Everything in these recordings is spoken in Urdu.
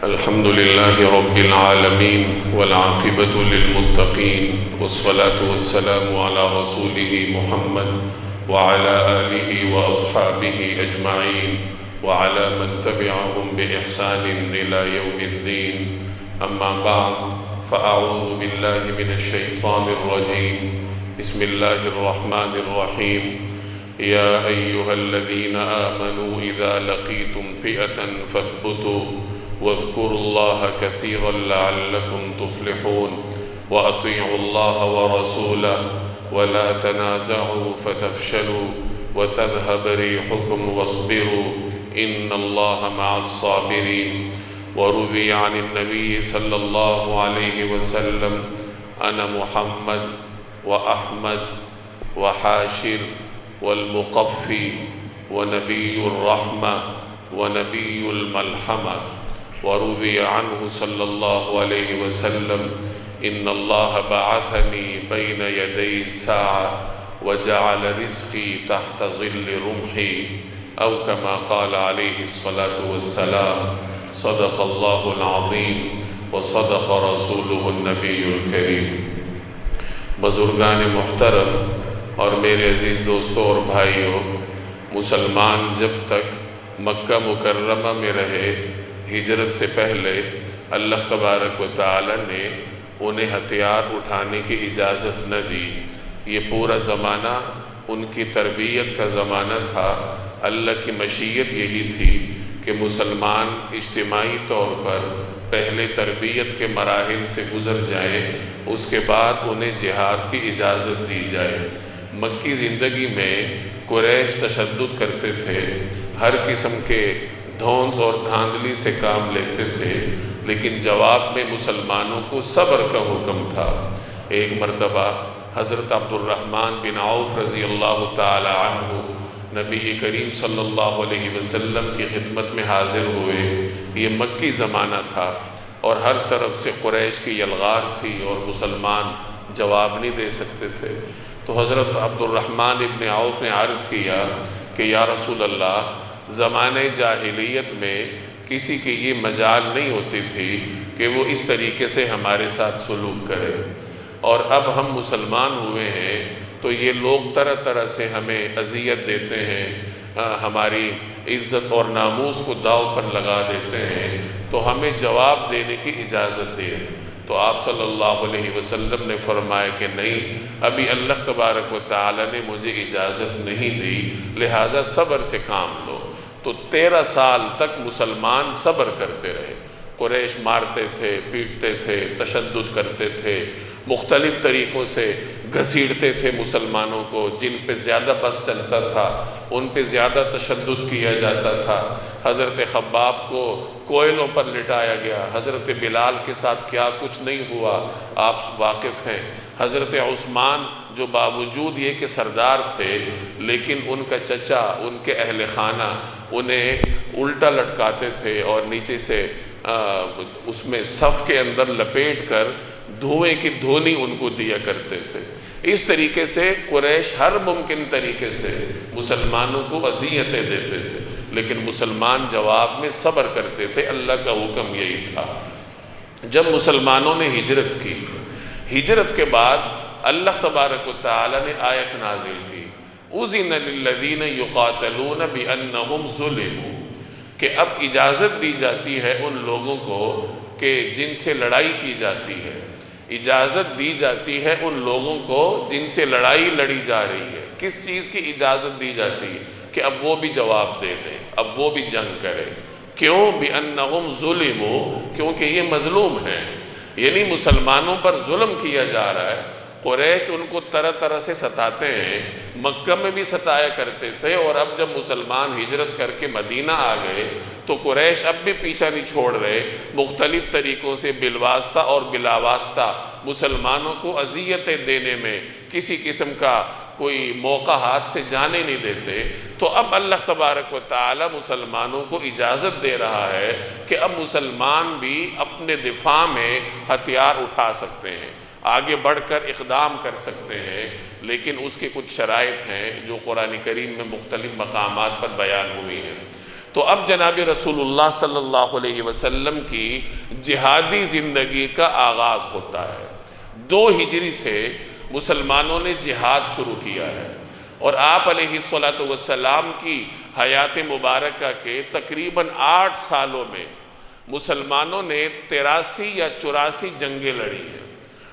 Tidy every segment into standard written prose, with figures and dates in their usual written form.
الحمد لله رب العالمين والعاقبة للمتقين والصلاة والسلام على رسوله محمد وعلى آله وأصحابه أجمعين وعلى من تبعهم بإحسان إلى يوم الدين. أما بعد، فأعوذ بالله من الشيطان الرجيم. بسم الله الرحمن الرحيم. يا أيها الذين آمنوا إذا لقيتم فئة فاثبتوا واذكروا الله كثيرا لعلكم تفلحون وأطيعوا الله ورسوله ولا تنازعوا فتفشلوا وتذهب ريحكم واصبروا إن الله مع الصابرين. وروي عن النبي صلى الله عليه وسلم: أنا محمد وأحمد وحاشر والمقفي ونبي الرحمة ونبي الملحمة. وروي عنه صلى الله عليه وسلم: إن الله بعثني بين يدي الساعة وجعل رزقي تحت ظل رمحي، أو كما قال عليه الصلاة والسلام: صدق الله العظيم وصدق رسوله النبي الكريم. بزرگان محترم اور میرے عزیز دوستوں اور بھائیوں، مسلمان جب تک مکہ مکرمہ میں رہے، ہجرت سے پہلے اللہ تبارک و تعالی نے انہیں ہتھیار اٹھانے کی اجازت نہ دی. یہ پورا زمانہ ان کی تربیت کا زمانہ تھا. اللہ کی مشیت یہی تھی کہ مسلمان اجتماعی طور پر پہلے تربیت کے مراحل سے گزر جائیں، اس کے بعد انہیں جہاد کی اجازت دی جائے. مکی زندگی میں قریش تشدد کرتے تھے، ہر قسم کے دھونس اور دھاندلی سے کام لیتے تھے، لیکن جواب میں مسلمانوں کو صبر کا حکم تھا. ایک مرتبہ حضرت عبد الرحمن بن عوف رضی اللہ تعالی عنہ نبی کریم صلی اللہ علیہ وسلم کی خدمت میں حاضر ہوئے. یہ مکی زمانہ تھا اور ہر طرف سے قریش کی یلغار تھی اور مسلمان جواب نہیں دے سکتے تھے. تو حضرت عبد الرحمن ابن عوف نے عرض کیا کہ یا رسول اللہ، زمانہ جاہلیت میں کسی کی یہ مجال نہیں ہوتی تھی کہ وہ اس طریقے سے ہمارے ساتھ سلوک کرے، اور اب ہم مسلمان ہوئے ہیں تو یہ لوگ طرح طرح سے ہمیں اذیت دیتے ہیں، ہماری عزت اور ناموس کو داؤ پر لگا دیتے ہیں، تو ہمیں جواب دینے کی اجازت دے. تو آپ صلی اللہ علیہ وسلم نے فرمایا کہ نہیں، ابھی اللہ تبارک و تعالی نے مجھے اجازت نہیں دی، لہٰذا صبر سے کام لو. تو 13 سال تک مسلمان صبر کرتے رہے. قریش مارتے تھے، پیٹتے تھے، تشدد کرتے تھے، مختلف طریقوں سے گھسیٹتے تھے مسلمانوں کو. جن پہ زیادہ بس چلتا تھا ان پہ زیادہ تشدد کیا جاتا تھا. حضرت خباب کو کوئلوں پر لٹایا گیا. حضرت بلال کے ساتھ کیا کچھ نہیں ہوا آپ واقف ہیں. حضرت عثمان جو باوجود یہ کہ سردار تھے، لیکن ان کا چچا، ان کے اہل خانہ انہیں الٹا لٹکاتے تھے اور نیچے سے اس میں صف کے اندر لپیٹ کر دھوئیں کی دھونی ان کو دیا کرتے تھے. اس طریقے سے قریش ہر ممکن طریقے سے مسلمانوں کو اذیتیں دیتے تھے، لیکن مسلمان جواب میں صبر کرتے تھے. اللہ کا حکم یہی تھا. جب مسلمانوں نے ہجرت کی، ہجرت کے بعد اللہ تبارک و تعالی نے آیت نازل کی: اذن للذین یقاتلون بانہم ظلموا، کہ اب اجازت دی جاتی ہے ان لوگوں کو کہ جن سے لڑائی کی جاتی ہے. اجازت دی جاتی ہے ان لوگوں کو جن سے لڑائی لڑی جا رہی ہے. کس چیز کی اجازت دی جاتی ہے؟ کہ اب وہ بھی جواب دے دیں، اب وہ بھی جنگ کریں. کیوں؟ بِأَنَّهُمْ ظُلِمُوا، کیونکہ یہ مظلوم ہیں، یعنی مسلمانوں پر ظلم کیا جا رہا ہے. قریش ان کو طرح طرح سے ستاتے ہیں. مکہ میں بھی ستایا کرتے تھے، اور اب جب مسلمان ہجرت کر کے مدینہ آ گئے تو قریش اب بھی پیچھا نہیں چھوڑ رہے. مختلف طریقوں سے بالواسطہ اور بلاواسطہ مسلمانوں کو اذیتیں دینے میں کسی قسم کا کوئی موقع ہاتھ سے جانے نہیں دیتے. تو اب اللہ تبارک و تعالی مسلمانوں کو اجازت دے رہا ہے کہ اب مسلمان بھی اپنے دفاع میں ہتھیار اٹھا سکتے ہیں، آگے بڑھ کر اقدام کر سکتے ہیں، لیکن اس کے کچھ شرائط ہیں جو قرآن کریم میں مختلف مقامات پر بیان ہوئی ہیں. تو اب جناب رسول اللہ صلی اللہ علیہ وسلم کی جہادی زندگی کا آغاز ہوتا ہے۔ 2 ہجری سے مسلمانوں نے جہاد شروع کیا ہے، اور آپ علیہ السلام کی حیات مبارکہ کے تقریباً 8 سالوں میں مسلمانوں نے 83 یا 84 جنگیں لڑی ہیں،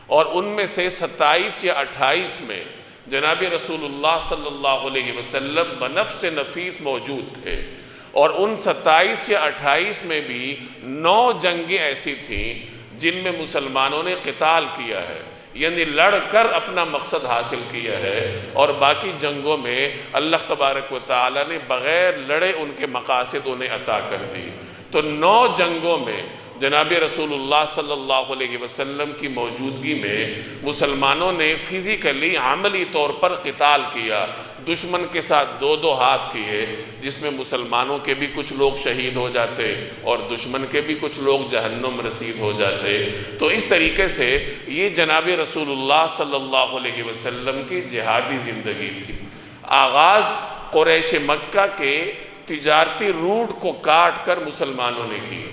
اور ان میں سے 27 یا 28 میں جناب رسول اللہ صلی اللہ علیہ وسلم بنفس نفیس موجود تھے، اور ان 27 یا 28 میں بھی 9 جنگیں ایسی تھیں جن میں مسلمانوں نے قتال کیا ہے، یعنی لڑ کر اپنا مقصد حاصل کیا ہے، اور باقی جنگوں میں اللہ تبارک و تعالیٰ نے بغیر لڑے ان کے مقاصد انہیں عطا کر دی۔ تو 9 جنگوں میں جناب رسول اللہ صلی اللہ علیہ وسلم کی موجودگی میں مسلمانوں نے فزیکلی عملی طور پر قتال کیا، دشمن کے ساتھ 2 ہاتھ کیے، جس میں مسلمانوں کے بھی کچھ لوگ شہید ہو جاتے اور دشمن کے بھی کچھ لوگ جہنم رسید ہو جاتے۔ تو اس طریقے سے یہ جناب رسول اللہ صلی اللہ علیہ وسلم کی جہادی زندگی تھی۔ آغاز قریش مکہ کے تجارتی روٹ کو کاٹ کر مسلمانوں نے کی۔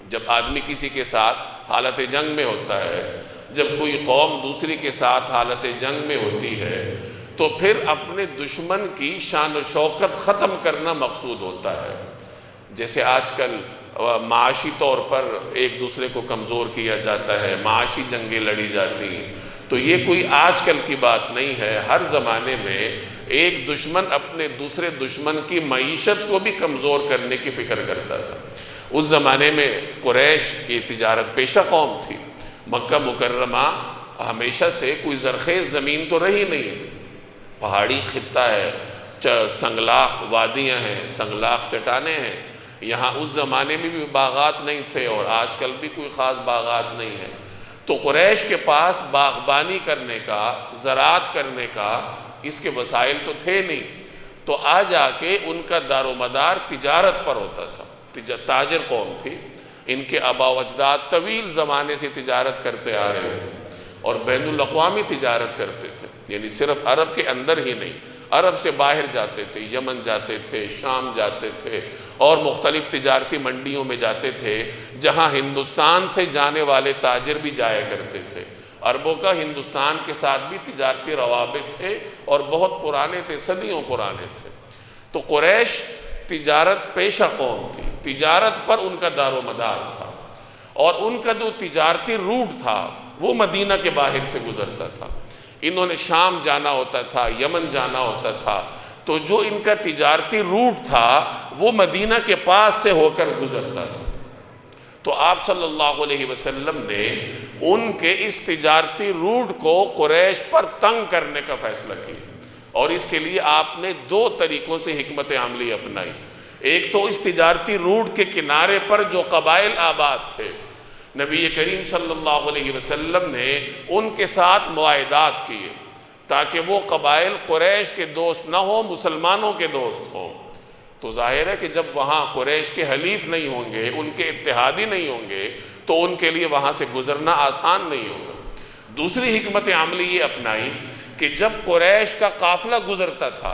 جب آدمی کسی کے ساتھ حالت جنگ میں ہوتا ہے، جب کوئی قوم دوسری کے ساتھ حالت جنگ میں ہوتی ہے، تو پھر اپنے دشمن کی شان و شوکت ختم کرنا مقصود ہوتا ہے۔ جیسے آج کل معاشی طور پر ایک دوسرے کو کمزور کیا جاتا ہے، معاشی جنگیں لڑی جاتی ہیں، تو یہ کوئی آج کل کی بات نہیں ہے۔ ہر زمانے میں ایک دشمن اپنے دوسرے دشمن کی معیشت کو بھی کمزور کرنے کی فکر کرتا تھا۔ اس زمانے میں قریش یہ تجارت پیشہ قوم تھی۔ مکہ مکرمہ ہمیشہ سے کوئی زرخیز زمین تو رہی نہیں ہے، پہاڑی خطہ ہے، سنگلاخ وادیاں ہیں، سنگلاخ چٹانیں ہیں۔ یہاں اس زمانے میں بھی باغات نہیں تھے، اور آج کل بھی کوئی خاص باغات نہیں ہے۔ تو قریش کے پاس باغبانی کرنے کا، زراعت کرنے کا اس کے وسائل تو تھے نہیں، تو آ جا کے ان کا دار و مدار تجارت پر ہوتا تھا۔ تاجر قوم تھی، ان کے آبا و اجداد طویل زمانے سے تجارت کرتے آ رہے تھے، اور بین الاقوامی تجارت کرتے تھے، یعنی صرف عرب کے اندر ہی نہیں، عرب سے باہر جاتے تھے، یمن جاتے تھے، شام جاتے تھے، اور مختلف تجارتی منڈیوں میں جاتے تھے، جہاں ہندوستان سے جانے والے تاجر بھی جایا کرتے تھے۔ عربوں کا ہندوستان کے ساتھ بھی تجارتی روابط تھے، اور بہت پرانے تھے، صدیوں پرانے تھے۔ تو قریش تجارت پیشہ قوم تھی، تجارت پر ان کا دار و مدار تھا، اور ان کا جو تجارتی روٹ تھا وہ مدینہ کے باہر سے گزرتا تھا۔ انہوں نے شام جانا ہوتا تھا، یمن جانا ہوتا تھا، تو جو ان کا تجارتی روٹ تھا وہ مدینہ کے پاس سے ہو کر گزرتا تھا۔ تو آپ صلی اللہ علیہ وسلم نے ان کے اس تجارتی روٹ کو قریش پر تنگ کرنے کا فیصلہ کیا، اور اس کے لیے آپ نے 2 طریقوں سے حکمت عملی اپنائی۔ ایک تو اس تجارتی روٹ کے کنارے پر جو قبائل آباد تھے، نبی کریم صلی اللہ علیہ وسلم نے ان کے ساتھ معاہدات کیے تاکہ وہ قبائل قریش کے دوست نہ ہوں، مسلمانوں کے دوست ہوں۔ تو ظاہر ہے کہ جب وہاں قریش کے حلیف نہیں ہوں گے، ان کے اتحادی نہیں ہوں گے، تو ان کے لیے وہاں سے گزرنا آسان نہیں ہوگا۔ دوسری حکمت عملی یہ اپنائی کہ جب قریش کا قافلہ گزرتا تھا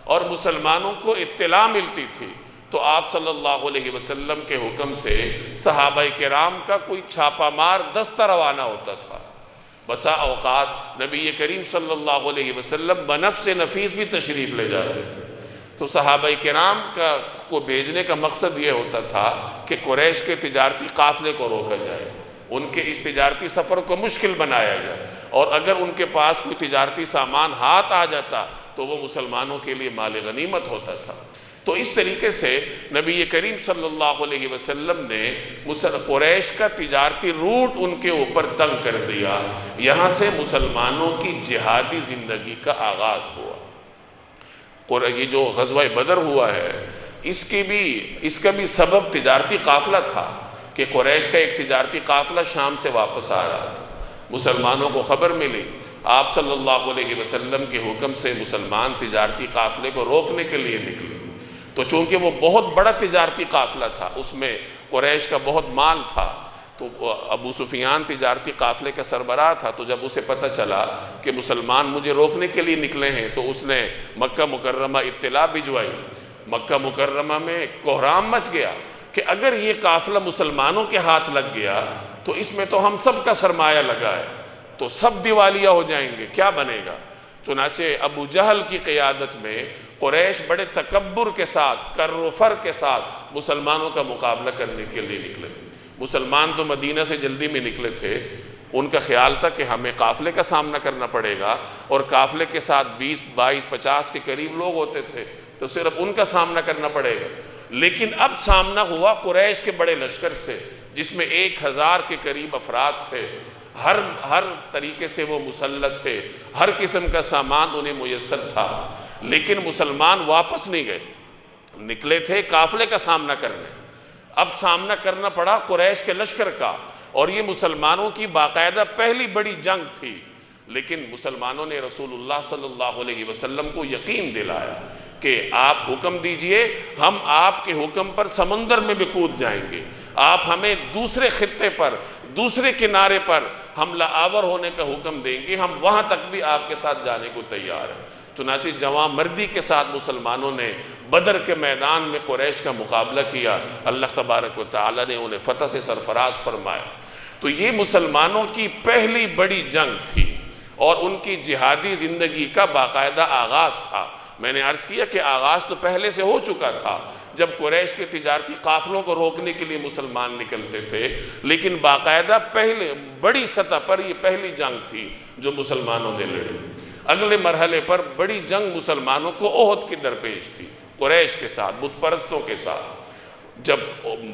اور مسلمانوں کو اطلاع ملتی تھی، تو آپ صلی اللہ علیہ وسلم کے حکم سے صحابہ کرام کا کوئی چھاپہ مار دستہ روانہ ہوتا تھا۔ بسا اوقات نبی کریم صلی اللہ علیہ وسلم بنفس نفیس بھی تشریف لے جاتے تھے۔ تو صحابہ کرام کو بھیجنے کا مقصد یہ ہوتا تھا کہ قریش کے تجارتی قافلے کو روکا جائے، ان کے اس تجارتی سفر کو مشکل بنایا جائے، اور اگر ان کے پاس کوئی تجارتی سامان ہاتھ آ جاتا تو وہ مسلمانوں کے لیے مال غنیمت ہوتا تھا۔ تو اس طریقے سے نبی کریم صلی اللہ علیہ وسلم نے قریش کا تجارتی روٹ ان کے اوپر تنگ کر دیا۔ یہاں سے مسلمانوں کی جہادی زندگی کا آغاز ہوا۔ یہ جو غزوہ بدر ہوا ہے، اس کا بھی سبب تجارتی قافلہ تھا کہ قریش کا ایک تجارتی قافلہ شام سے واپس آ رہا تھا۔ مسلمانوں کو خبر ملی، آپ صلی اللہ علیہ وسلم کے حکم سے مسلمان تجارتی قافلے کو روکنے کے لیے نکلے۔ تو چونکہ وہ بہت بڑا تجارتی قافلہ تھا، اس میں قریش کا بہت مال تھا، تو ابو سفیان تجارتی قافلے کا سربراہ تھا۔ تو جب اسے پتہ چلا کہ مسلمان مجھے روکنے کے لیے نکلے ہیں، تو اس نے مکہ مکرمہ اطلاع بھجوائی۔ مکہ مکرمہ میں کوہرام مچ گیا کہ اگر یہ قافلہ مسلمانوں کے ہاتھ لگ گیا تو اس میں تو ہم سب کا سرمایہ لگا ہے، تو سب دیوالیہ ہو جائیں گے، کیا بنے گا؟ چنانچہ ابو جہل کی قیادت میں قریش بڑے تکبر کے ساتھ، کر و فر کے ساتھ مسلمانوں کا مقابلہ کرنے کے لیے نکلے۔ مسلمان تو مدینہ سے جلدی میں نکلے تھے، ان کا خیال تھا کہ ہمیں قافلے کا سامنا کرنا پڑے گا، اور قافلے کے ساتھ 20 22 50 کے قریب لوگ ہوتے تھے تو صرف ان کا سامنا کرنا پڑے گا۔ لیکن اب سامنا ہوا قریش کے بڑے لشکر سے، جس میں 1000 کے قریب افراد تھے، ہر طریقے سے وہ مسلح تھے، ہر قسم کا سامان انہیں میسر تھا، لیکن مسلمان واپس نہیں گئے، نکلے تھے قافلے کا سامنا کرنے۔ اب سامنا کرنا پڑا قریش کے لشکر کا، اور یہ مسلمانوں کی باقاعدہ پہلی بڑی جنگ تھی، لیکن مسلمانوں نے رسول اللہ صلی اللہ علیہ وسلم کو یقین دلایا کہ آپ حکم دیجئے، ہم آپ کے حکم پر سمندر میں بھی کود جائیں گے، آپ ہمیں دوسرے خطے پر، دوسرے کنارے پر حملہ آور ہونے کا حکم دیں گے، ہم وہاں تک بھی آپ کے ساتھ جانے کو تیار ہیں۔ چنانچہ جواں مردی کے ساتھ مسلمانوں نے بدر کے میدان میں قریش کا مقابلہ کیا، اللہ تبارک و تعالی نے انہیں فتح سے سرفراز فرمایا۔ تو یہ مسلمانوں کی پہلی بڑی جنگ تھی، اور ان کی جہادی زندگی کا باقاعدہ آغاز تھا۔ میں نے عرض کیا کہ آغاز تو پہلے سے ہو چکا تھا، جب قریش کے تجارتی قافلوں کو روکنے کے لیے مسلمان نکلتے تھے، لیکن باقاعدہ پہلے بڑی سطح پر یہ پہلی جنگ تھی جو مسلمانوں نے لڑی۔ اگلے مرحلے پر بڑی جنگ مسلمانوں کو احد کی درپیش تھی، قریش کے ساتھ، بت پرستوں کے ساتھ۔ جب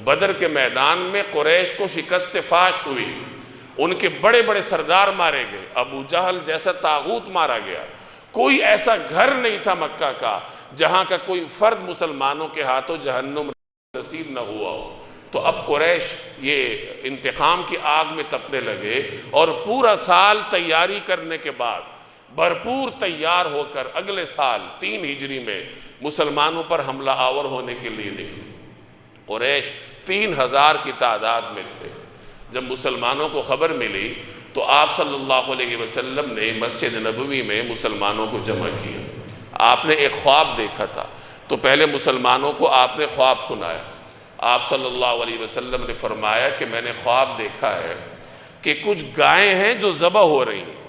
بدر کے میدان میں قریش کو شکست فاش ہوئی، ان کے بڑے بڑے سردار مارے گئے، ابو جہل جیسا طاغوت مارا گیا، کوئی ایسا گھر نہیں تھا مکہ کا جہاں کا کوئی فرد مسلمانوں کے ہاتھوں جہنم نصیب نہ ہوا ہو۔ تو اب قریش یہ انتقام کی آگ میں تپنے لگے، اور پورا سال تیاری کرنے کے بعد بھرپور تیار ہو کر اگلے سال 3 ہجری میں مسلمانوں پر حملہ آور ہونے کے لیے نکلے۔ قریش 3000 کی تعداد میں تھے۔ جب مسلمانوں کو خبر ملی تو آپ صلی اللہ علیہ وسلم نے مسجد نبوی میں مسلمانوں کو جمع کیا۔ آپ نے ایک خواب دیکھا تھا، تو پہلے مسلمانوں کو آپ نے خواب سنایا۔ آپ صلی اللہ علیہ وسلم نے فرمایا کہ میں نے خواب دیکھا ہے کہ کچھ گائیں ہیں جو ذبح ہو رہی ہیں۔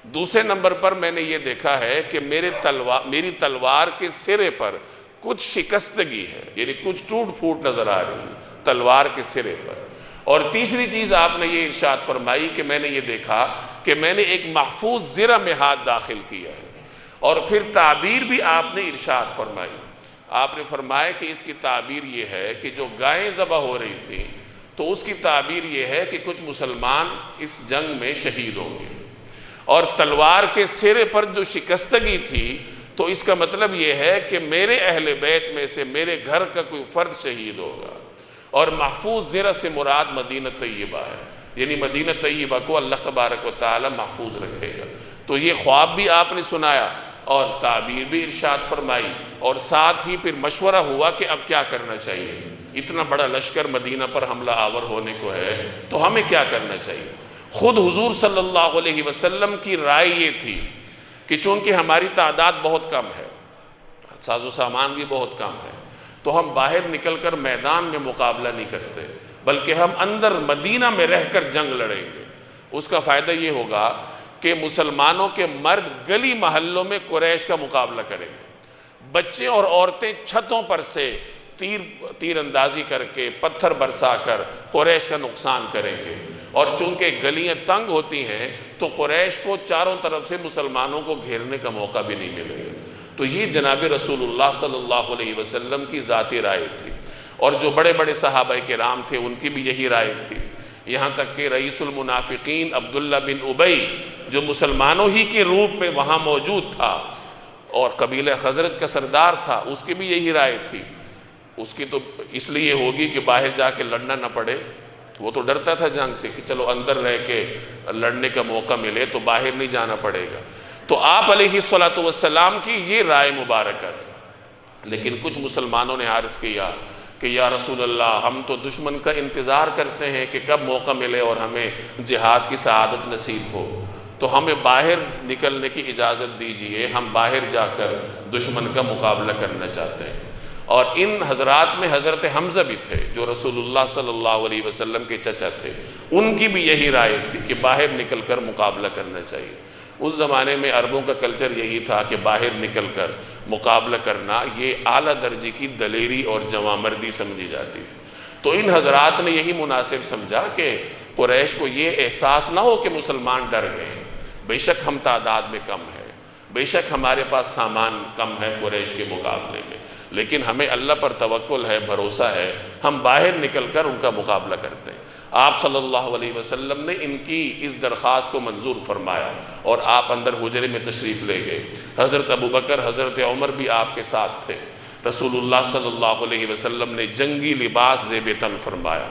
دوسرے نمبر پر میں نے یہ دیکھا ہے کہ میری تلوار کے سرے پر کچھ شکستگی ہے، یعنی کچھ ٹوٹ پھوٹ نظر آ رہی ہے تلوار کے سرے پر۔ اور تیسری چیز آپ نے یہ ارشاد فرمائی کہ میں نے یہ دیکھا کہ میں نے ایک محفوظ زرہ میں ہاتھ داخل کیا ہے۔ اور پھر تعبیر بھی آپ نے ارشاد فرمائی، آپ نے فرمایا کہ اس کی تعبیر یہ ہے کہ جو گائیں ذبح ہو رہی تھیں تو اس کی تعبیر یہ ہے کہ کچھ مسلمان اس جنگ میں شہید ہوں گے، اور تلوار کے سرے پر جو شکستگی تھی تو اس کا مطلب یہ ہے کہ میرے اہل بیت میں سے میرے گھر کا کوئی فرد شہید ہوگا۔ اور محفوظ زرہ سے مراد مدینہ طیبہ ہے، یعنی مدینہ طیبہ کو اللہ تبارک و تعالی محفوظ رکھے گا۔ تو یہ خواب بھی آپ نے سنایا اور تعبیر بھی ارشاد فرمائی، اور ساتھ ہی پھر مشورہ ہوا کہ اب کیا کرنا چاہیے۔ اتنا بڑا لشکر مدینہ پر حملہ آور ہونے کو ہے تو ہمیں کیا کرنا چاہیے۔ خود حضور صلی اللہ علیہ وسلم کی رائے یہ تھی کہ چونکہ ہماری تعداد بہت کم ہے، ساز و سامان بھی بہت کم ہے، تو ہم باہر نکل کر میدان میں مقابلہ نہیں کرتے، بلکہ ہم اندر مدینہ میں رہ کر جنگ لڑیں گے۔ اس کا فائدہ یہ ہوگا کہ مسلمانوں کے مرد گلی محلوں میں قریش کا مقابلہ کریں گے، بچے اور عورتیں چھتوں پر سے تیر اندازی کر کے، پتھر برسا کر قریش کا نقصان کریں گے۔ اور چونکہ گلیاں تنگ ہوتی ہیں تو قریش کو چاروں طرف سے مسلمانوں کو گھیرنے کا موقع بھی نہیں ملے گا۔ تو یہ جناب رسول اللہ صلی اللہ علیہ وسلم کی ذاتی رائے تھی، اور جو بڑے بڑے صحابہ کرام تھے ان کی بھی یہی رائے تھی، یہاں تک کہ رئیس المنافقین عبداللہ بن ابی جو مسلمانوں ہی کے روپ میں وہاں موجود تھا اور قبیلہ خزرج کا سردار تھا، اس کی بھی یہی رائے تھی۔ اس کی تو اس لیے ہوگی کہ باہر جا کے لڑنا نہ پڑے، وہ تو ڈرتا تھا جنگ سے کہ چلو اندر رہ کے لڑنے کا موقع ملے تو باہر نہیں جانا پڑے گا۔ تو آپ علیہ السلام کی یہ رائے مبارکہ تھی۔ لیکن کچھ مسلمانوں نے عرض کیا کہ یا رسول اللہ، ہم تو دشمن کا انتظار کرتے ہیں کہ کب موقع ملے اور ہمیں جہاد کی سعادت نصیب ہو، تو ہمیں باہر نکلنے کی اجازت دیجئے، ہم باہر جا کر دشمن کا مقابلہ کرنا چاہتے ہیں۔ اور ان حضرات میں حضرت حمزہ بھی تھے جو رسول اللہ صلی اللہ علیہ وسلم کے چچا تھے، ان کی بھی یہی رائے تھی کہ باہر نکل کر مقابلہ کرنا چاہیے۔ اس زمانے میں عربوں کا کلچر یہی تھا کہ باہر نکل کر مقابلہ کرنا یہ اعلیٰ درجے کی دلیری اور جواں مردی سمجھی جاتی تھی۔ تو ان حضرات نے یہی مناسب سمجھا کہ قریش کو یہ احساس نہ ہو کہ مسلمان ڈر گئے، بے شک ہم تعداد میں کم ہے، بے شک ہمارے پاس سامان کم ہے قریش کے مقابلے میں، لیکن ہمیں اللہ پر توکل ہے، بھروسہ ہے، ہم باہر نکل کر ان کا مقابلہ کرتے ہیں۔ آپ صلی اللہ علیہ وسلم نے ان کی اس درخواست کو منظور فرمایا اور آپ اندر حجرے میں تشریف لے گئے۔ حضرت ابوبکر، حضرت عمر بھی آپ کے ساتھ تھے۔ رسول اللہ صلی اللہ علیہ وسلم نے جنگی لباس زیب تن فرمایا،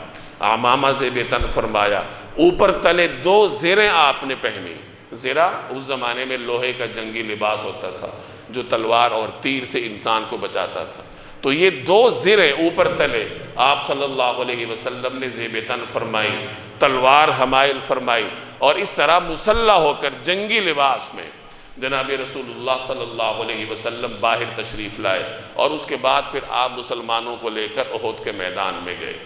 عمامہ زیب تن فرمایا، اوپر تلے 2 زریں آپ نے پہنی۔ زرہ اس زمانے میں لوہے کا جنگی لباس ہوتا تھا جو تلوار اور تیر سے انسان کو بچاتا تھا، تو یہ 2 زریں اوپر تلے آپ صلی اللہ علیہ وسلم نے زیب تن فرمائی، تلوار حمائل فرمائی، اور اس طرح مسلح ہو کر جنگی لباس میں جناب رسول اللہ صلی اللہ علیہ وسلم باہر تشریف لائے، اور اس کے بعد پھر آپ مسلمانوں کو لے کر احد کے میدان میں گئے۔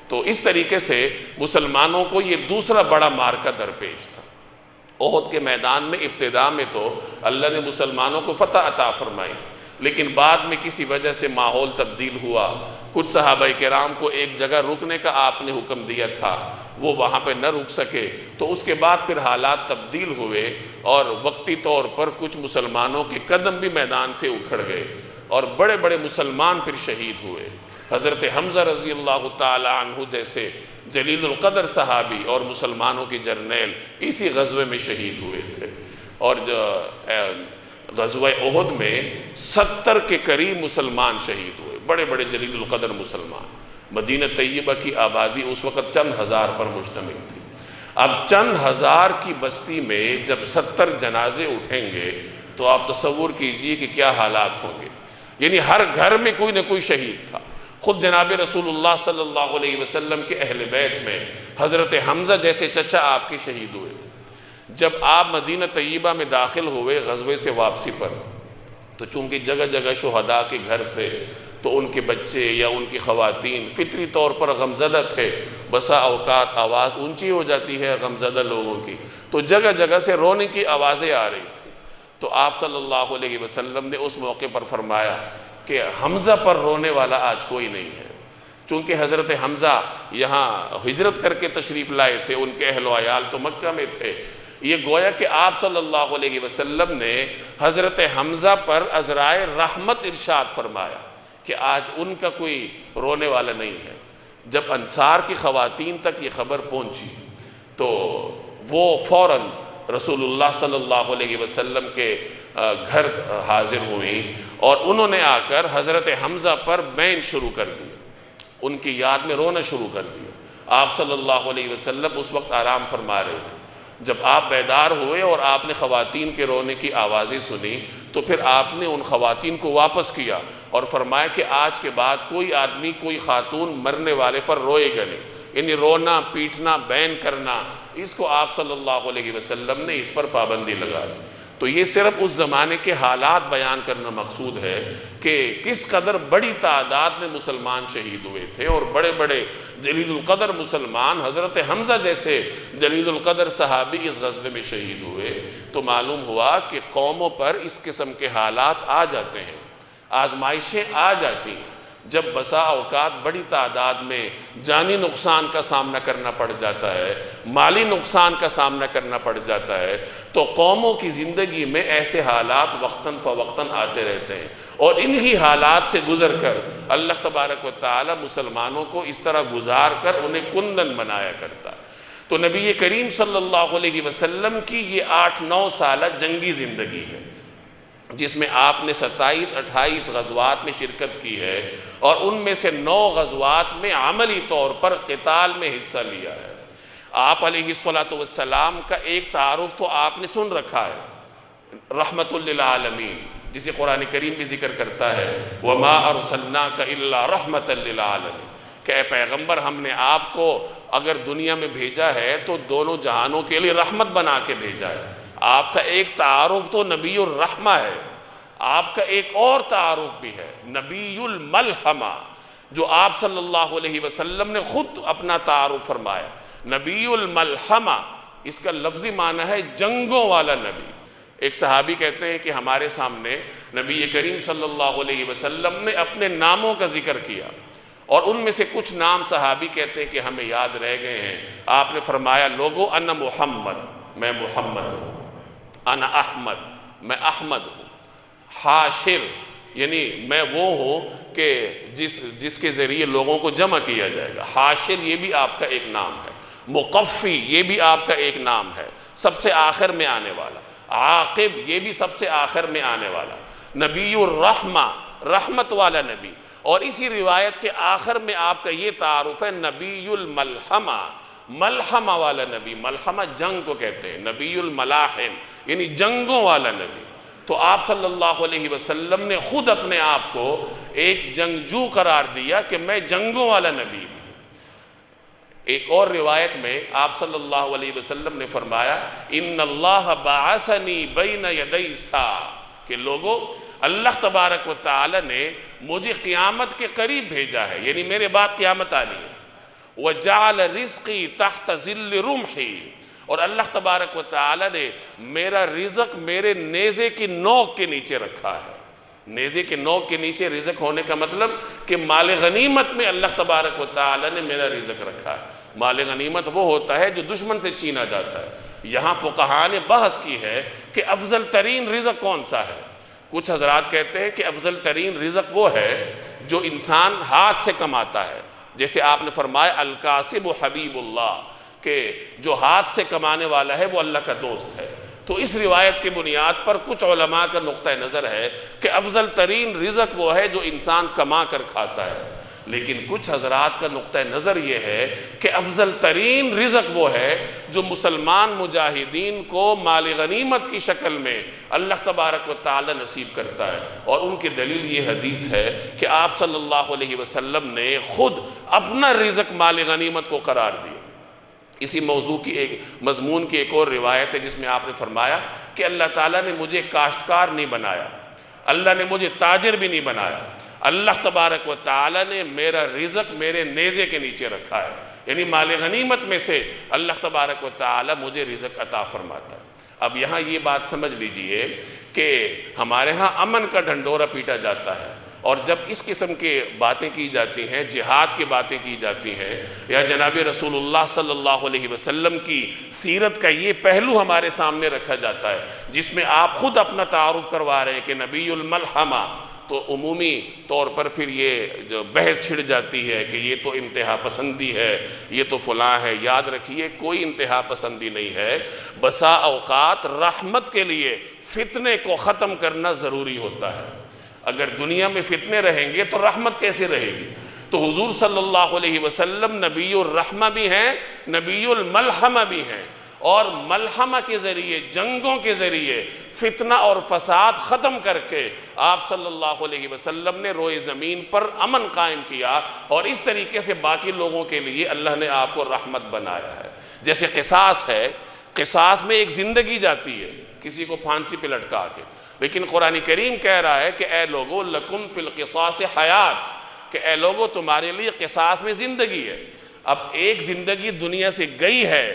تو اس طریقے سے مسلمانوں کو یہ دوسرا بڑا معرکہ درپیش تھا۔ احد کے میدان میں ابتدا میں تو اللہ نے مسلمانوں کو فتح عطا فرمائی، لیکن بعد میں کسی وجہ سے ماحول تبدیل ہوا، کچھ صحابہ کرام کو ایک جگہ رکنے کا آپ نے حکم دیا تھا، وہ وہاں پہ نہ رک سکے، تو اس کے بعد پھر حالات تبدیل ہوئے اور وقتی طور پر کچھ مسلمانوں کے قدم بھی میدان سے اکھڑ گئے اور بڑے بڑے مسلمان پھر شہید ہوئے۔ حضرت حمزہ رضی اللہ تعالی عنہ جیسے جلیل القدر صحابی اور مسلمانوں کی جرنیل اسی غزوے میں شہید ہوئے تھے، اور غزوہ احد میں 70 کے قریب مسلمان شہید ہوئے، بڑے بڑے جلیل القدر مسلمان۔ مدینہ طیبہ کی آبادی اس وقت چند ہزار پر مشتمل تھی۔ اب چند ہزار کی بستی میں جب 70 جنازے اٹھیں گے تو آپ تصور کیجئے کہ کیا حالات ہوں گے۔ یعنی ہر گھر میں کوئی نہ کوئی شہید تھا۔ خود جناب رسول اللہ صلی اللہ علیہ وسلم کے اہل بیت میں حضرت حمزہ جیسے چچا آپ کے شہید ہوئے تھے۔ جب آپ مدینہ طیبہ میں داخل ہوئے غزوے سے واپسی پر، تو چونکہ جگہ جگہ شہداء کے گھر تھے، تو ان کے بچے یا ان کی خواتین فطری طور پر غمزدہ تھے۔ بسا اوقات آواز اونچی ہو جاتی ہے غمزدہ لوگوں کی، تو جگہ جگہ سے رونے کی آوازیں آ رہی تھی۔ تو آپ صلی اللہ علیہ وسلم نے اس موقع پر فرمایا کہ حمزہ پر رونے والا آج کوئی نہیں ہے۔ چونکہ حضرت حمزہ یہاں ہجرت کر کے تشریف لائے تھے، ان کے اہل و عیال تو مکہ میں تھے، یہ گویا کہ آپ صلی اللہ علیہ وسلم نے حضرت حمزہ پر عذرائے رحمت ارشاد فرمایا کہ آج ان کا کوئی رونے والا نہیں ہے۔ جب انصار کی خواتین تک یہ خبر پہنچی تو وہ فوراً رسول اللہ صلی اللہ علیہ وسلم کے گھر حاضر ہوئیں، اور انہوں نے آ کر حضرت حمزہ پر بین شروع کر دیا، ان کی یاد میں رونا شروع کر دیا۔ آپ صلی اللہ علیہ وسلم اس وقت آرام فرما رہے تھے۔ جب آپ بیدار ہوئے اور آپ نے خواتین کے رونے کی آوازیں سنی تو پھر آپ نے ان خواتین کو واپس کیا اور فرمایا کہ آج کے بعد کوئی آدمی کوئی خاتون مرنے والے پر روئے گا نہیں، یعنی رونا پیٹنا بین کرنا، اس کو آپ صلی اللہ علیہ وسلم نے اس پر پابندی لگا دی۔ تو یہ صرف اس زمانے کے حالات بیان کرنا مقصود ہے کہ کس قدر بڑی تعداد میں مسلمان شہید ہوئے تھے، اور بڑے بڑے جلیل القدر مسلمان حضرت حمزہ جیسے جلیل القدر صحابی اس غزوے میں شہید ہوئے۔ تو معلوم ہوا کہ قوموں پر اس قسم کے حالات آ جاتے ہیں، آزمائشیں آ جاتی ہیں، جب بسا اوقات بڑی تعداد میں جانی نقصان کا سامنا کرنا پڑ جاتا ہے، مالی نقصان کا سامنا کرنا پڑ جاتا ہے، تو قوموں کی زندگی میں ایسے حالات وقتاً فوقتاً آتے رہتے ہیں، اور انہی حالات سے گزر کر اللہ تبارک و تعالی مسلمانوں کو اس طرح گزار کر انہیں کندن بنایا کرتا ہے۔ تو نبی کریم صلی اللہ علیہ وسلم کی یہ 8-9 سالہ جنگی زندگی ہے، جس میں آپ نے 27-28 غزوات میں شرکت کی ہے، اور ان میں سے 9 غزوات میں عملی طور پر قتال میں حصہ لیا ہے۔ آپ علیہ السلام کا ایک تعارف تو آپ نے سن رکھا ہے، رحمت للعالمین، جسے قرآن کریم بھی ذکر کرتا ہے، وَمَا أَرْسَلْنَاكَ إِلَّا رَحْمَةً لِلْعَالَمِينَ، کہ اے پیغمبر ہم نے آپ کو اگر دنیا میں بھیجا ہے تو دونوں جہانوں کے لیے رحمت بنا کے بھیجا ہے۔ آپ کا ایک تعارف تو نبی الرحمہ ہے، آپ کا ایک اور تعارف بھی ہے، نبی الملحمہ، جو آپ صلی اللہ علیہ وسلم نے خود اپنا تعارف فرمایا، نبی الملحمہ، اس کا لفظی معنی ہے جنگوں والا نبی۔ ایک صحابی کہتے ہیں کہ ہمارے سامنے نبی کریم صلی اللہ علیہ وسلم نے اپنے ناموں کا ذکر کیا، اور ان میں سے کچھ نام صحابی کہتے ہیں کہ ہمیں یاد رہ گئے ہیں۔ آپ نے فرمایا، لوگو انا محمد، میں محمد ہوں، انا احمد، میں احمد ہوں، حاشر، یعنی میں وہ ہوں کہ جس کے ذریعے لوگوں کو جمع کیا جائے گا، حاشر یہ بھی آپ کا ایک نام ہے، مقفی یہ بھی آپ کا ایک نام ہے، سب سے آخر میں آنے والا، عاقب یہ بھی سب سے آخر میں آنے والا، نبی الرحمہ، رحمت والا نبی، اور اسی روایت کے آخر میں آپ کا یہ تعارف ہے نبی الملحمہ، ملحمہ والا نبی۔ ملحمہ جنگ کو کہتے ہیں، نبی الملاحم یعنی جنگوں والا نبی۔ تو آپ صلی اللہ علیہ وسلم نے خود اپنے آپ کو ایک جنگجو قرار دیا کہ میں جنگوں والا نبی ہوں۔ ایک اور روایت میں آپ صلی اللہ علیہ وسلم نے فرمایا، ان اللہ بعثنی بین یدی الساعہ، کہ لوگوں، اللہ تبارک و تعالی نے مجھے قیامت کے قریب بھیجا ہے، یعنی میرے بعد قیامت آنی ہے، وجعل رزقی تحت ظل رمحی، اور اللہ تبارک و تعالی نے میرا رزق میرے نیزے کی نوک کے نیچے رکھا ہے۔ نیزے کے نوک کے نیچے رزق ہونے کا مطلب کہ مال غنیمت میں اللہ تبارک و تعالی نے میرا رزق رکھا ہے۔ مال غنیمت وہ ہوتا ہے جو دشمن سے چھینا جاتا ہے۔ یہاں فقہاء نے بحث کی ہے کہ افضل ترین رزق کون سا ہے۔ کچھ حضرات کہتے ہیں کہ افضل ترین رزق وہ ہے جو انسان ہاتھ سے کماتا ہے، جیسے آپ نے فرمایا الکاسب حبیب اللہ، کہ جو ہاتھ سے کمانے والا ہے وہ اللہ کا دوست ہے۔ تو اس روایت کی بنیاد پر کچھ علماء کا نقطہ نظر ہے کہ افضل ترین رزق وہ ہے جو انسان کما کر کھاتا ہے، لیکن کچھ حضرات کا نقطہ نظر یہ ہے کہ افضل ترین رزق وہ ہے جو مسلمان مجاہدین کو مال غنیمت کی شکل میں اللہ تبارک و تعالی نصیب کرتا ہے، اور ان کی دلیل یہ حدیث ہے کہ آپ صلی اللہ علیہ وسلم نے خود اپنا رزق مال غنیمت کو قرار دیا۔ اسی موضوع کی ایک مضمون کی ایک اور روایت ہے جس میں آپ نے فرمایا کہ اللہ تعالیٰ نے مجھے کاشتکار نہیں بنایا، اللہ نے مجھے تاجر بھی نہیں بنایا، اللہ تبارک و تعالیٰ نے میرا رزق میرے نیزے کے نیچے رکھا ہے، یعنی مال غنیمت میں سے اللہ تبارک و تعالیٰ مجھے رزق عطا فرماتا ہے۔ اب یہاں یہ بات سمجھ لیجئے کہ ہمارے ہاں امن کا ڈھنڈورا پیٹا جاتا ہے، اور جب اس قسم کے باتیں کی جاتی ہیں، جہاد کی باتیں کی جاتی ہیں، یا جناب رسول اللہ صلی اللہ علیہ وسلم کی سیرت کا یہ پہلو ہمارے سامنے رکھا جاتا ہے جس میں آپ خود اپنا تعارف کروا رہے ہیں کہ نبی الملحمہ، تو عمومی طور پر پھر یہ جو بحث چھڑ جاتی ہے کہ یہ تو انتہا پسندی ہے، یہ تو فلاں ہے۔ یاد رکھیے کوئی انتہا پسندی نہیں ہے، بسا اوقات رحمت کے لیے فتنے کو ختم کرنا ضروری ہوتا ہے۔ اگر دنیا میں فتنے رہیں گے تو رحمت کیسے رہے گی؟ تو حضور صلی اللہ علیہ وسلم نبی الرحمہ بھی ہیں، نبی الملحمہ بھی ہیں، اور ملحمہ کے ذریعے، جنگوں کے ذریعے فتنہ اور فساد ختم کر کے آپ صلی اللہ علیہ وسلم نے روئے زمین پر امن قائم کیا، اور اس طریقے سے باقی لوگوں کے لیے اللہ نے آپ کو رحمت بنایا ہے۔ جیسے قصاص ہے، قصاص میں ایک زندگی جاتی ہے کسی کو پھانسی پہ لٹکا کے، لیکن قرآن کریم کہہ رہا ہے کہ اے لوگو لکم فی القصاص حیات، کہ اے لوگو تمہارے لیے قصاص میں زندگی ہے۔ اب ایک زندگی دنیا سے گئی ہے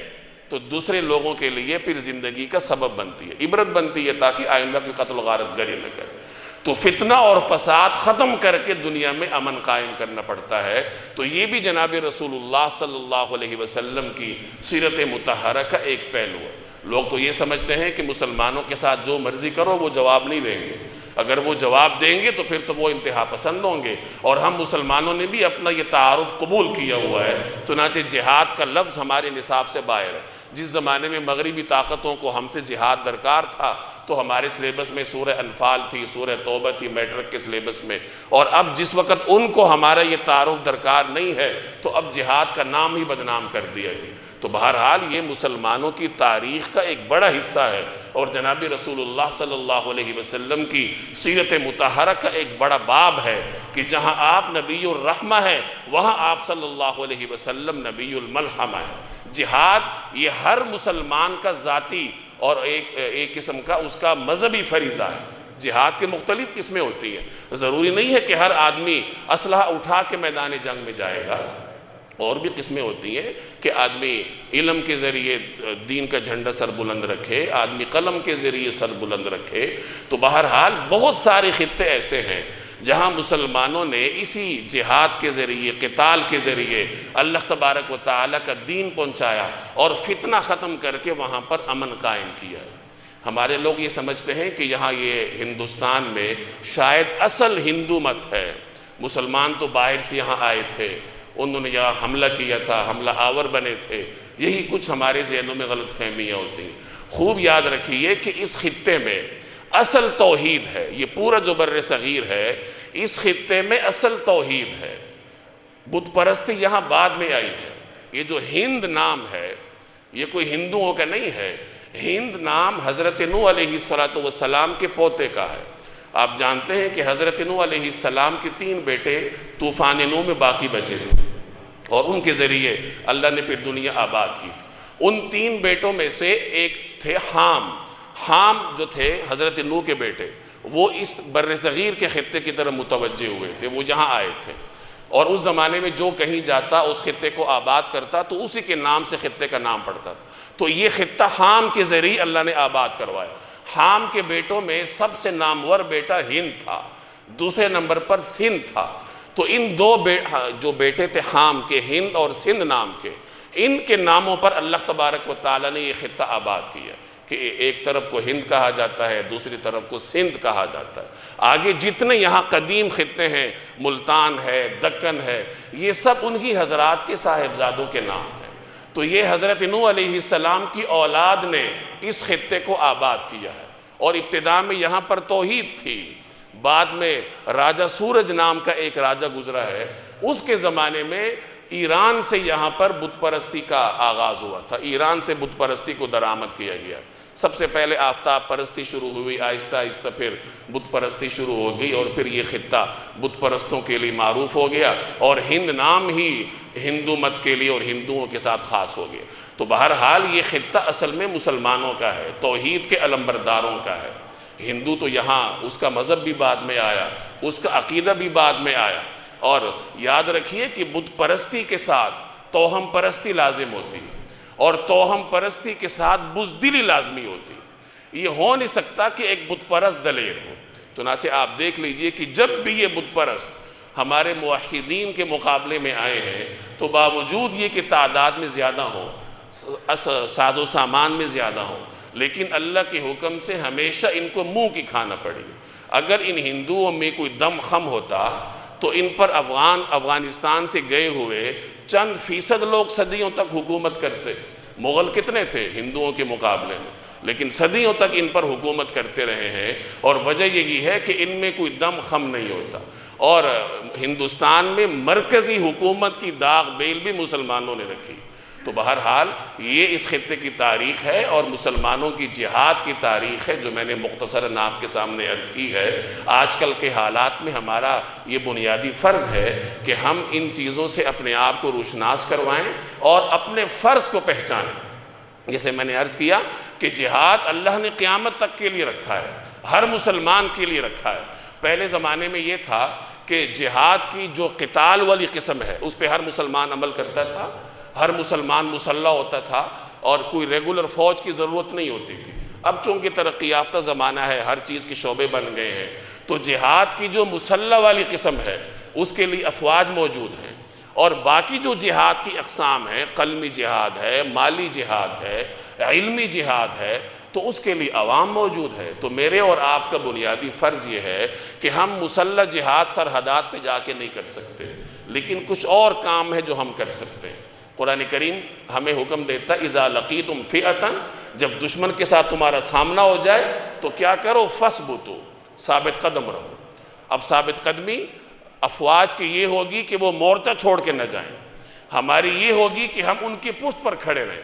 تو دوسرے لوگوں کے لیے پھر زندگی کا سبب بنتی ہے، عبرت بنتی ہے، تاکہ آئندہ کی قتل و غارت گری نہ کرے۔ تو فتنہ اور فساد ختم کر کے دنیا میں امن قائم کرنا پڑتا ہے۔ تو یہ بھی جناب رسول اللہ صلی اللہ علیہ وسلم کی سیرت مطہرہ کا ایک پہلو ہے۔ لوگ تو یہ سمجھتے ہیں کہ مسلمانوں کے ساتھ جو مرضی کرو وہ جواب نہیں دیں گے، اگر وہ جواب دیں گے تو پھر تو وہ انتہا پسند ہوں گے، اور ہم مسلمانوں نے بھی اپنا یہ تعارف قبول کیا ہوا ہے۔ چنانچہ جہاد کا لفظ ہمارے نصاب سے باہر ہے۔ جس زمانے میں مغربی طاقتوں کو ہم سے جہاد درکار تھا تو ہمارے سلیبس میں سورہ انفال تھی، سورہ توبہ تھی میٹرک کے سلیبس میں، اور اب جس وقت ان کو ہمارا یہ تعارف درکار نہیں ہے تو اب جہاد کا نام ہی بدنام کر دیا گیا۔ تو بہرحال یہ مسلمانوں کی تاریخ کا ایک بڑا حصہ ہے، اور جناب رسول اللہ صلی اللہ علیہ وسلم کی سیرت مطہرہ کا ایک بڑا باب ہے کہ جہاں آپ نبی الرحمہ ہیں وہاں آپ صلی اللہ علیہ وسلم نبی الملحمہ ہیں۔ جہاد یہ ہر مسلمان کا ذاتی اور ایک قسم کا اس کا مذہبی فریضہ ہے جہاد کے مختلف قسمیں ہوتی ہیں، ضروری نہیں ہے کہ ہر آدمی اسلحہ اٹھا کے میدان جنگ میں جائے گا، اور بھی قسمیں ہوتی ہیں کہ آدمی علم کے ذریعے دین کا جھنڈا سر بلند رکھے، آدمی قلم کے ذریعے سر بلند رکھے۔ تو بہرحال بہت سارے خطے ایسے ہیں جہاں مسلمانوں نے اسی جہاد کے ذریعے، قتال کے ذریعے اللہ تبارک و تعالیٰ کا دین پہنچایا اور فتنہ ختم کر کے وہاں پر امن قائم کیا۔ ہمارے لوگ یہ سمجھتے ہیں کہ یہاں یہ ہندوستان میں شاید اصل ہندو مت ہے، مسلمان تو باہر سے یہاں آئے تھے، انہوں نے یہاں حملہ کیا تھا، حملہ آور بنے تھے، یہی کچھ ہمارے ذہنوں میں غلط فہمیاں ہوتی ہیں۔ خوب یاد رکھیے کہ اس خطے میں اصل توحید ہے، یہ پورا جو بر صغیر ہے اس خطے میں اصل توحید ہے، بت پرستی یہاں بعد میں آئی ہے۔ یہ جو ہند نام ہے یہ کوئی ہندوؤں کا نہیں ہے، ہند نام حضرت نوح علیہ السلام کے پوتے کا ہے۔ آپ جانتے ہیں کہ حضرت نوح علیہ السلام کے 3 بیٹے طوفان نوح میں باقی بچے تھے، اور ان کے ذریعے اللہ نے پھر دنیا آباد کی تھی۔ ان 3 بیٹوں میں سے ایک تھے حام جو تھے حضرت نوح کے بیٹے، وہ اس بر صغیر کے خطے کی طرف متوجہ ہوئے تھے، وہ یہاں آئے تھے، اور اس زمانے میں جو کہیں جاتا اس خطے کو آباد کرتا تو اسی کے نام سے خطے کا نام پڑتا تھا۔ تو یہ خطہ حام کے ذریعے اللہ نے آباد کروایا۔ حام کے بیٹوں میں سب سے نامور بیٹا ہند تھا، دوسرے نمبر پر سندھ تھا۔ تو ان 2 جو بیٹے تھے حام کے، ہند اور سندھ نام کے، ان کے ناموں پر اللہ تبارک و تعالیٰ نے یہ خطہ آباد کیا کہ ایک طرف کو ہند کہا جاتا ہے، دوسری طرف کو سندھ کہا جاتا ہے۔ آگے جتنے یہاں قدیم خطے ہیں، ملتان ہے، دکن ہے، یہ سب انہی حضرات کے صاحبزادوں کے نام ہیں۔ تو یہ حضرت نوح علیہ السلام کی اولاد نے اس خطے کو آباد کیا ہے، اور ابتداء میں یہاں پر توحید تھی۔ بعد میں راجہ سورج نام کا ایک راجہ گزرا ہے، اس کے زمانے میں ایران سے یہاں پر بت پرستی کا آغاز ہوا تھا، ایران سے بت پرستی کو درآمد کیا گیا۔ سب سے پہلے آفتاب پرستی شروع ہوئی، آہستہ آہستہ پھر بت پرستی شروع ہو گئی، اور پھر یہ خطہ بت پرستوں کے لیے معروف ہو گیا، اور ہند نام ہی ہندو مت کے لیے اور ہندوؤں کے ساتھ خاص ہو گیا۔ تو بہرحال یہ خطہ اصل میں مسلمانوں کا ہے، توحید کے علمبرداروں کا ہے۔ ہندو تو یہاں اس کا مذہب بھی بعد میں آیا، اس کا عقیدہ بھی بعد میں آیا، اور یاد رکھیے کہ بت پرستی کے ساتھ توہم پرستی لازم ہوتی ہے، اور توہم پرستی کے ساتھ بزدلی لازمی ہوتی ہے۔ یہ ہو نہیں سکتا کہ ایک بت پرست دلیر ہو۔ چنانچہ آپ دیکھ لیجئے کہ جب بھی یہ بت پرست ہمارے موحدین کے مقابلے میں آئے ہیں تو باوجود یہ کہ تعداد میں زیادہ ہوں، ساز و سامان میں زیادہ ہوں، لیکن اللہ کے حکم سے ہمیشہ ان کو منہ کی کھانا پڑی۔ اگر ان ہندوؤں میں کوئی دم خم ہوتا تو ان پر افغانستان سے گئے ہوئے چند فیصد لوگ صدیوں تک حکومت کرتے۔ مغل کتنے تھے ہندوؤں کے مقابلے میں، لیکن صدیوں تک ان پر حکومت کرتے رہے ہیں، اور وجہ یہی ہے کہ ان میں کوئی دم خم نہیں ہوتا۔ اور ہندوستان میں مرکزی حکومت کی داغ بیل بھی مسلمانوں نے رکھی۔ تو بہرحال یہ اس خطے کی تاریخ ہے، اور مسلمانوں کی جہاد کی تاریخ ہے جو میں نے مختصراً آپ کے سامنے عرض کی ہے۔ آج کل کے حالات میں ہمارا یہ بنیادی فرض ہے کہ ہم ان چیزوں سے اپنے آپ کو روشناس کروائیں اور اپنے فرض کو پہچانیں۔ جیسے میں نے عرض کیا کہ جہاد اللہ نے قیامت تک کے لیے رکھا ہے، ہر مسلمان کے لیے رکھا ہے۔ پہلے زمانے میں یہ تھا کہ جہاد کی جو قتال والی قسم ہے اس پہ ہر مسلمان عمل کرتا تھا، ہر مسلمان مسلح ہوتا تھا، اور کوئی ریگولر فوج کی ضرورت نہیں ہوتی تھی۔ اب چونکہ ترقی یافتہ زمانہ ہے، ہر چیز کے شعبے بن گئے ہیں، تو جہاد کی جو مسلح والی قسم ہے اس کے لیے افواج موجود ہیں، اور باقی جو جہاد کی اقسام ہیں، قلمی جہاد ہے، مالی جہاد ہے، علمی جہاد ہے، تو اس کے لیے عوام موجود ہے۔ تو میرے اور آپ کا بنیادی فرض یہ ہے کہ ہم مسلح جہاد سرحدات پہ جا کے نہیں کر سکتے، لیکن کچھ اور کام ہے جو ہم کر سکتے ہیں۔ قرآن کریم ہمیں حکم دیتا ہے اذا لقیتم فئۃ، جب دشمن کے ساتھ تمہارا سامنا ہو جائے تو کیا کرو؟ فثبتوا، ثابت قدم رہو۔ اب ثابت قدمی افواج کی یہ ہوگی کہ وہ مورچہ چھوڑ کے نہ جائیں، ہماری یہ ہوگی کہ ہم ان کی پشت پر کھڑے رہیں،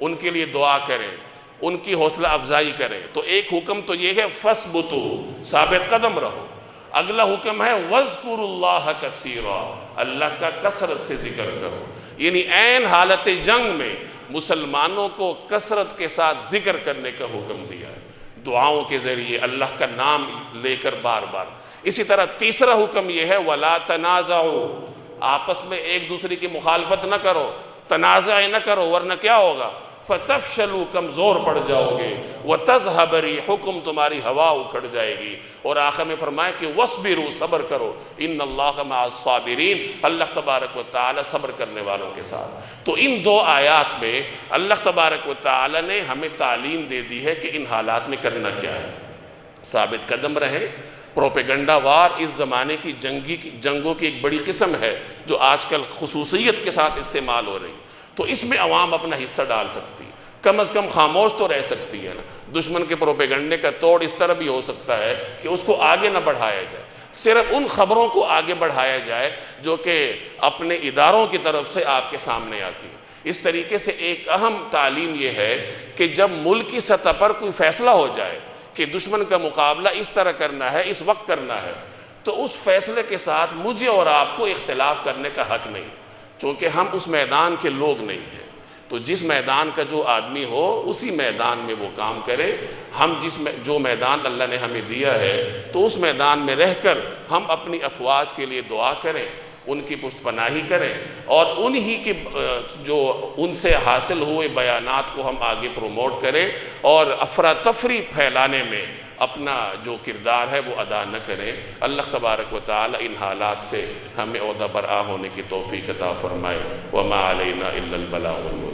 ان کے لیے دعا کریں، ان کی حوصلہ افزائی کریں۔ تو ایک حکم تو یہ ہے فثبتوا، ثابت قدم رہو۔ اگلا حکم ہے وَاذْكُرُوا اللَّهَ كَثِيرًا، اللہ کا کثرت سے ذکر کرو، یعنی عین حالت جنگ میں مسلمانوں کو کثرت کے ساتھ ذکر کرنے کا حکم دیا ہے۔ دعاؤں کے ذریعے اللہ کا نام لے کر بار بار۔ اسی طرح تیسرا حکم یہ ہے وَلَا تَنَازَعُوا، آپس میں ایک دوسرے کی مخالفت نہ کرو، تنازع نہ کرو، ورنہ کیا ہوگا؟ فَتَفْشَلُوا، کمزور پڑ جاؤ گے، وَتَذْهَبَ رِيحُكُمْ، تمہاری ہوا اکھڑ جائے گی، اور آخر میں فرمایا کہ وَاصْبِرُوا، صبر کرو، إِنَّ اللَّهَ مَعَ الصَّابِرِينَ، اللہ تبارک و تعالی صبر کرنے والوں کے ساتھ۔ تو ان دو آیات میں اللہ تبارک و تعالی نے ہمیں تعلیم دے دی ہے کہ ان حالات میں کرنا کیا ہے۔ ثابت قدم رہیں۔ پروپیگنڈا وار اس زمانے کی جنگوں کی ایک بڑی قسم ہے جو آج کل خصوصیت کے ساتھ استعمال ہو رہی، تو اس میں عوام اپنا حصہ ڈال سکتی، کم از کم خاموش تو رہ سکتی ہے نا۔ دشمن کے پروپیگنڈے کا توڑ اس طرح بھی ہو سکتا ہے کہ اس کو آگے نہ بڑھایا جائے، صرف ان خبروں کو آگے بڑھایا جائے جو کہ اپنے اداروں کی طرف سے آپ کے سامنے آتی ہیں۔ اس طریقے سے ایک اہم تعلیم یہ ہے کہ جب ملک کی سطح پر کوئی فیصلہ ہو جائے کہ دشمن کا مقابلہ اس طرح کرنا ہے، اس وقت کرنا ہے، تو اس فیصلے کے ساتھ مجھے اور آپ کو اختلاف کرنے کا حق نہیں، چونکہ ہم اس میدان کے لوگ نہیں ہیں۔ تو جس میدان کا جو آدمی ہو اسی میدان میں وہ کام کرے۔ ہم جو میدان اللہ نے ہمیں دیا ہے تو اس میدان میں رہ کر ہم اپنی افواج کے لیے دعا کریں، ان کی پشت پناہی کریں، اور انہی کی جو ان سے حاصل ہوئے بیانات کو ہم آگے پروموٹ کریں، اور افراتفری پھیلانے میں اپنا جو کردار ہے وہ ادا نہ کریں۔ اللہ تبارک و تعالی ان حالات سے ہمیں عہدہ برآ ہونے کی توفیق عطا فرمائے۔ وما علینا الا البلاغ المبین۔